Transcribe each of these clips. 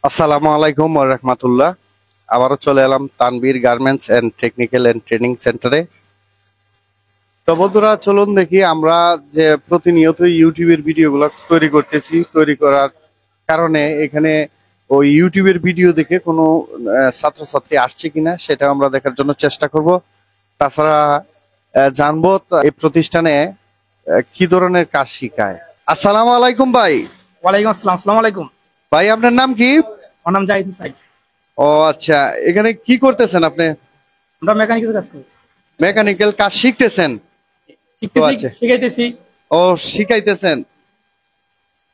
আসসালামু আলাইকুম ওয়া রাহমাতুল্লাহ। আবারও চলে এলাম Tanvir garments and technical and training সেন্টারে। তো বন্ধুরা, চলুন দেখি আমরা যে প্রতিনিয়ত ইউটিউবের ভিডিওগুলো তৈরি করতেছি, তৈরি করার কারণে এখানে ওই ইউটিউবের ভিডিও দেখে কোনো ছাত্রছাত্রী আসছে কিনা সেটা আমরা দেখার জন্য চেষ্টা করব। তাছাড়া জানবো এই প্রতিষ্ঠানে কি ধরনের কাজ শিখায়। আসসালামু আলাইকুম ভাই। ওয়ালাইকুম আসসালাম। আসসালামু আলাইকুম। ভাই, আপনার নাম কি? আমার নাম জাহিদ হোসাইন। ও আচ্ছা, এখানে কি করতেছেন আপনি? আমরা মেকানিক্যাল কাজ করি। মেকানিক্যাল কাজ শিখতেছেন? শিখতেছি, আচ্ছা। শিখাইতেছি। ও শিখাইতেছেন,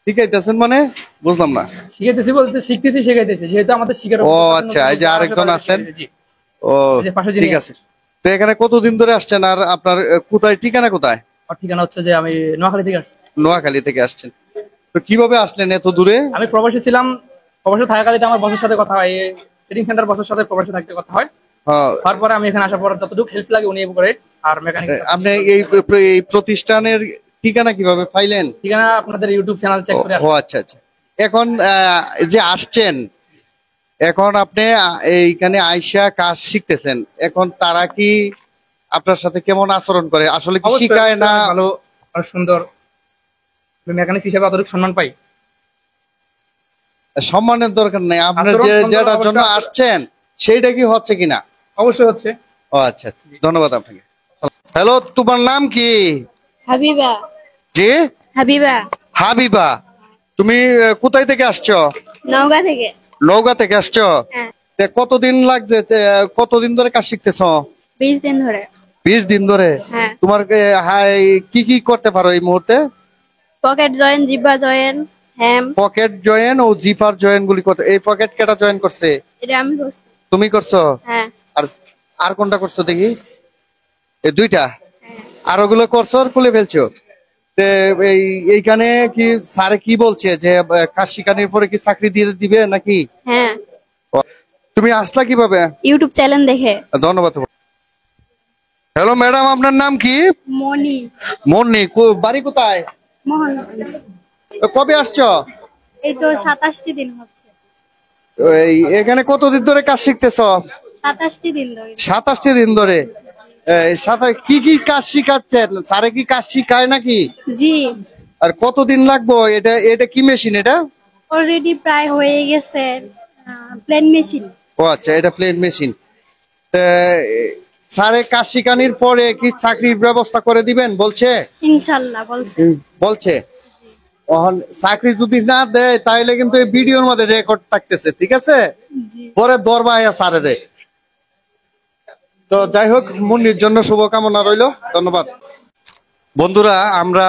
শিখাইতেছেন মানে বুঝলাম না। শিখাইতেছি বলতে শিখতেছি, শিখাইতেছি, যেহেতু আমাদের শিখার ও আচ্ছা, এই যে আরেকজন আছেন। জি, ও এই যে পাশে যিনি ঠিক আছে। তো এখানে কতদিন ধরে আসছেন আর আপনার কোথায় ঠিকানা কোথায়? আমার ঠিকানা হচ্ছে যে আমি নোয়াখালী থেকে আসছি। নোয়াখালী থেকে আসছেন। তো কিভাবে আসলেন এত দূরে? আমি প্রবাসী ছিলাম। প্রবাসী থাকাকালীতে আমার বসের সাথে কথা হয়, ট্রেনিং সেন্টার বসের সাথে প্রবাসী থাকতে কথা হয়। হ্যাঁ। তারপরে আমি এখানে আসার পর যতটুকু হেল্প লাগে উনি করে। আর মেকানিক আপনি এই প্রতিষ্ঠানের ঠিকানা কিভাবে পাইলেন? ঠিকানা আপনাদের ইউটিউব চ্যানেল চেক করে ও আচ্ছা আচ্ছা। এখন যে আসছেন, এখন আপনি এইখানে আইসা কাজ শিখতেছেন, এখন তারা কি আপনার সাথে কেমন আচরণ করে? আসলে কি শিখায় না? ভালো আর সুন্দর। মেকানিক হিসেবে অতটুকু সম্মান পাই। সম্মানের দরকার নেই, আপনি আচরণ সুন্দর যেটার জন্য অবশ্যই। আসছেন সেইটা কি হচ্ছে কিনা? অবশ্যই হচ্ছে। ও আচ্ছা আচ্ছা, ধন্যবাদ আপনাকে। হ্যালো, তোমার নাম কি? হাবিবা। জি, হাবিবা। হাবিবা। তুমি কোথায় থেকে আসছো? নওগাঁ থেকে। নওগাঁ থেকে আসছো? হ্যাঁ, তে কতদিন লাগছে, কতদিন ধরে কাজ শিখতেছো? 20 দিন ধরে। 20 দিন ধরে? হ্যাঁ। তোমার কি কি করতে পারো এই মুহূর্তে? পকেট জয়েন, জিব্বা জয়েন, হ্যাম। পকেট জয়েন ও জিপার জয়েন গুলি করতে। এই পকেট কেটা জয়েন করছে? এটা আমি করছি। তুমি করছো? হ্যাঁ। আর আর কোনটা করছো দেখি? এই দুইটা। হ্যাঁ। আর ওগুলো করছো আর খুলে ফেলছো? তে এইখানে কি স্যারে কি বলছে যে কাজ শিখানোর পরে কি চাকরি দিয়ে দিবে নাকি? হ্যাঁ, তুমি আসলা কিভাবে? ইউটিউব চ্যানেল দেখে। ধন্যবাদ। হ্যালো ম্যাডাম, আপনার নাম কি? মনি। মন্নি। বাড়ি কোথায়? মোহনগঞ্জ। কবে আসছো? এই তো 27টি দিন হচ্ছে। এখানে কতদিন ধরে কাজ শিখতেছো? 27টি দিন ধরে। 27টি দিন ধরে। কি কি কাজ শিখাচ্ছেন? স্যারে কি কাজ শিখায় নাকি? জি, আর কতদিন লাগবো? এটা এটা কি মেশিন এটা? অলরেডি প্রায় হয়ে গেছে। Plain machine. ও আচ্ছা, এটা প্লেন মেশিন। স্যারে কাজ শিখানোর পরে কি চাকরির ব্যবস্থা করে দিবেন বলছে? ইনশাআল্লাহ বলছে। বলছে। চাকরি যদি না দেয় তাহলে কিন্তু এই ভিডিওর মধ্যে রেকর্ড থাকতেছে, ঠিক আছে? জি। পরে দরবা স্যারে। তো যাই হোক, মুন্নির জন্য শুভকামনা রইল। ধন্যবাদ। বন্ধুরা, আমরা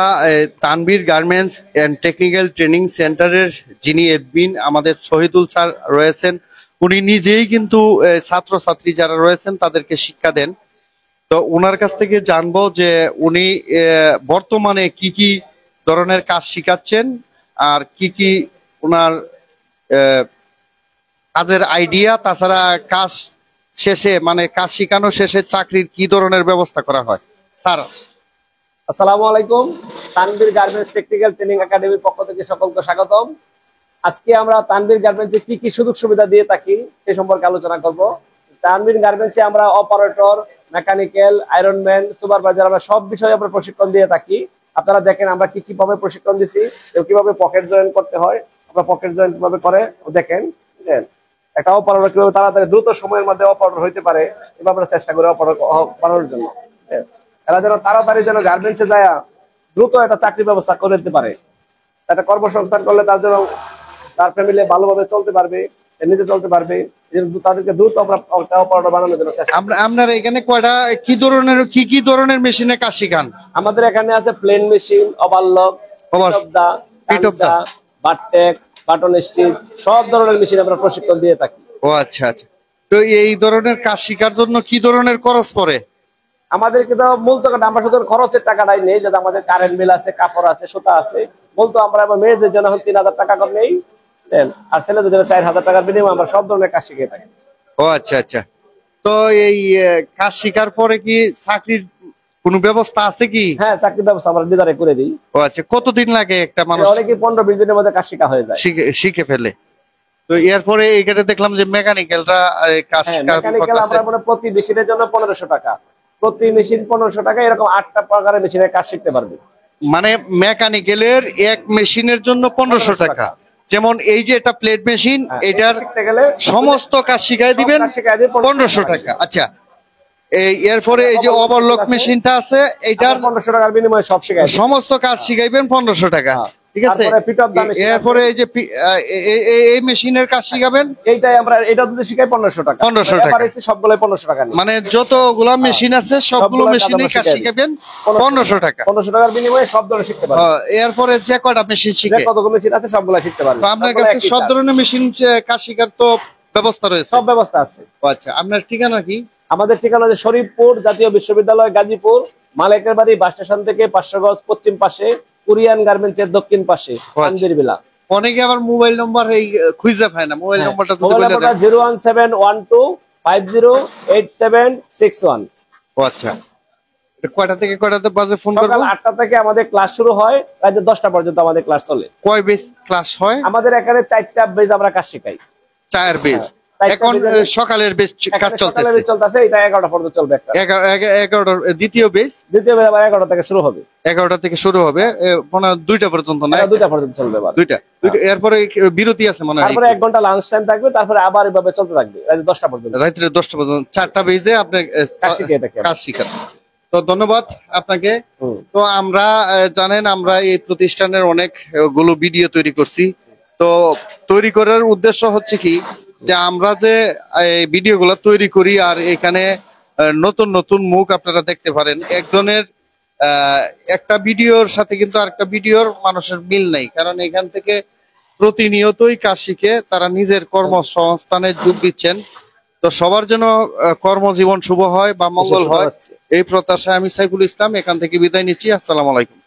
Tanvir garments and technical training সেন্টারের যিনি এডমিন আমাদের শহীদুল স্যার রয়েছেন, উনি নিজেই কিন্তু ছাত্রছাত্রী যারা রয়েছেন তাদেরকে শিক্ষা দেন। তো ওনার কাছ থেকে জানবো যে উনি বর্তমানে কি কি ধরনের কাজ শিখাচ্ছেন আর কি কি ওনার কাজের আইডিয়া, তাছাড়া কাজ শেষে মানে কাজ শিখানো শেষে চাকরির কি ধরনের ব্যবস্থা করা হয়। স্যার আসসালামু আলাইকুম। তানভীর গার্মেন্টস টেকনিক্যাল ট্রেনিং একাডেমির পক্ষ থেকে সকলকে স্বাগতম। আজকে আমরা তানভীর গার্মেন্টসে কি কি সুযোগ সুবিধা দিয়ে থাকি সে সম্পর্কে আলোচনা করব। তানভীর গার্মেন্টসে আমরা অপারেটর, মেকানিক্যাল, আয়রনম্যান, সুপারভাইজার আমরা সব বিষয়ে আমরা প্রশিক্ষণ দিয়ে থাকি। আপনারা দেখেন আমরা কি কিভাবে প্রশিক্ষণ দিচ্ছি, কিভাবে পকেট জয়েন করতে হয়, আমরা পকেট জয়েন কিভাবে করে দেখেন। একটা অপারেটর কিভাবে তাড়াতাড়ি দ্রুত সময়ের মধ্যে অপারেটর হইতে পারে, এভাবে আমরা চেষ্টা করি অপারেটর বানানোর জন্য। এরা যেন তাড়াতাড়ি যেন গার্মেন্টসে যায় দ্রুত একটা চাকরির ব্যবস্থা করে দিতে পারে। একটা কর্মসংস্থান করলে তার জন্য তার ফ্যামিলি ভালোভাবে চলতে পারবে, নিজে চলতে পারবে। তাদেরকে দ্রুত অপারেটর বানানোর জন্য চেষ্টা। আপনার এখানে কয়টা কি ধরনের মেশিনে কাজ শিখান? আমাদের এখানে আছে plain machine, overlock, বাটটেক, button stitch, সব ধরনের মেশিন আমরা প্রশিক্ষণ দিয়ে থাকি। ও আচ্ছা আচ্ছা। তো এই ধরনের কাজ শিখার জন্য কি ধরনের খরচ পড়ে? আমাদেরকে তো মূলত আমরা শুধু খরচের টাকাটাই নেই, যাতে আমাদের কারেন্ট বিল আছে, কাপড় আছে, সুতা আছে। মূলত আমরা মেয়েদের জন্য 3000 টাকা করে নেই, আর ছেলেদের জন্য 4000 টাকার বিনিময়ে আমরা সব ধরনের কাজ শিখে থাকি। ও আচ্ছা আচ্ছা। তো এই কাজ শিখার পরে কি চাকরির কোনো ব্যবস্থা আছে কি? হ্যাঁ, চাকরির ব্যবস্থা আমরা নির্ধারণ করে দিই। ও আচ্ছা, কতদিন লাগে একটা মানুষ অনেকে 15-20 দিনের মধ্যে কাজ শিখা হয়ে যায়। শিখে ফেলে? তো এরপরে এখানে দেখলাম যে মেকানিক্যালরা কাজ হ্যাঁ, কাজ মেকানিক্যাল করতেছে। আমরা মানে প্রতি মেশিনের জন্য 1500 টাকা, প্রতি মেশিন 1500 টাকা, এরকম 8টা প্রকারের মেশিনের কাজ শিখতে পারবে। মানে মেকানিক্যালের এক মেশিনের জন্য 1500 টাকা। যেমন এই যে এটা প্লেট মেশিন, হ্যাঁ, এটার এটা শিখতে গেলে সমস্ত কাজ শিখাই দিবেন কাজ শিখাই দিয়ে 1500 টাকা। আচ্ছা, এই এরপরে এই যে ওভারলক মেশিনটা আছে, এটার 1500 টাকার বিনিময়ে সব শিখাই দিই। সমস্ত কাজ শিখাইবেন 1500 টাকা। হ্যাঁ। ঠিক আছে, তারপরে পিট অফ দা মেশিন আছে। এরপরে এই যে এই মেশিনের কাজ শিখাবেন এইটাই আমরা এটা যদি শিখাই 1500 টাকা। 1500 টাকা। এভারেজে সবগুলোই 1500 টাকা নিই। মানে যতগুলা মেশিন আছে সবগুলো সবগুলোর মেশিনে কাজ কাজ আমরা শিখাবেন 1500 টাকা। 1500 টাকার বিনিময়ে সব ধরনের শিখতে পারবে। এরপরে যে কয়টা মেশিন যে শিখে, কতগুলো মেশিন আছে সবগুলা শিখতে পারবে। তো আপনার সবগুলো কাছে একই সব কাজ। ধরনের মেশিন কাজ শিখার তো ব্যবস্থা রয়েছে। সব ব্যবস্থা আছে। ও আচ্ছা, আপনার ঠিকানা কি? আমাদের ঠিকানা হচ্ছে শরীফপুর জাতীয় বিশ্ববিদ্যালয়, গাজীপুর, মালেকের বাড়ি বাস স্টেশন থেকে 500 গজ পশ্চিম পাশে, কোরিয়ান গার্মেন্টসের দক্ষিণ পাশে, তানভীর বিলা। অনেকে আবার মোবাইল নম্বর এই খুঁজে পায় না, মোবাইল নম্বরটা যদি মোবাইল বলে নাম্বারটা দেন। 01712508761। ও আচ্ছা, এটা কয়টা থেকে কয়টাতে বাজে ফোন সকাল করবো? 8টা থেকে আমাদের ক্লাস শুরু হয়, রাত 10টা পর্যন্ত আমাদের ক্লাস চলে। কয় বেস ক্লাস হয়? আমাদের এখানে 4টা বেজ আমরা কাজ শেখাই। 4 বেস। হ্যাঁ, এখন সকালের বেস কাজ চলতেছে, চলতেছে, এটা 11টা পর্যন্ত চলবে। একটা 11টার দ্বিতীয় বেস দ্বিতীয় বেজ আবার 11টা থেকে শুরু হবে। 11টা থেকে শুরু হবে, মনে হয় 2টা পর্যন্ত না? এটা 2টা পর্যন্ত চলবে আবার। 2টা। এরপরে বিরতি আছে মনে হয়, তারপরে 1 ঘন্টা লাঞ্চ টাইম থাকবে, তারপরে আবার এভাবে চলতে থাকবে রাত 10টা পর্যন্ত। রাত্রে 10টা পর্যন্ত 4টা বেজে আপনি কাজ শিখিয়ে থাকি। কাজ শিখান। তো ধন্যবাদ আপনাকে। হুম। তো আমরা জানেন আমরা এই প্রতিষ্ঠানের অনেক গুলো ভিডিও তৈরি করছি। তো তৈরি করার উদ্দেশ্য হচ্ছে কি, যে আমরা যে এই ভিডিওগুলো তৈরি করি আর এখানে নতুন নতুন মুখ আপনারা দেখতে পারেন। একজনের একটা ভিডিওর সাথে কিন্তু আরেকটা ভিডিওর মানুষের মিল নেই, কারণ এখান থেকে প্রতিনিয়তই কাজ শিখে তারা নিজের কর্মসংস্থানে যোগ দিচ্ছেন। তো সবার যেন কর্মজীবন শুভ হয় বা মঙ্গল হয়, এই প্রত্যাশায় আমি সাইফুল ইসলাম এখান থেকে বিদায় নিচ্ছি। আসসালামু আলাইকুম।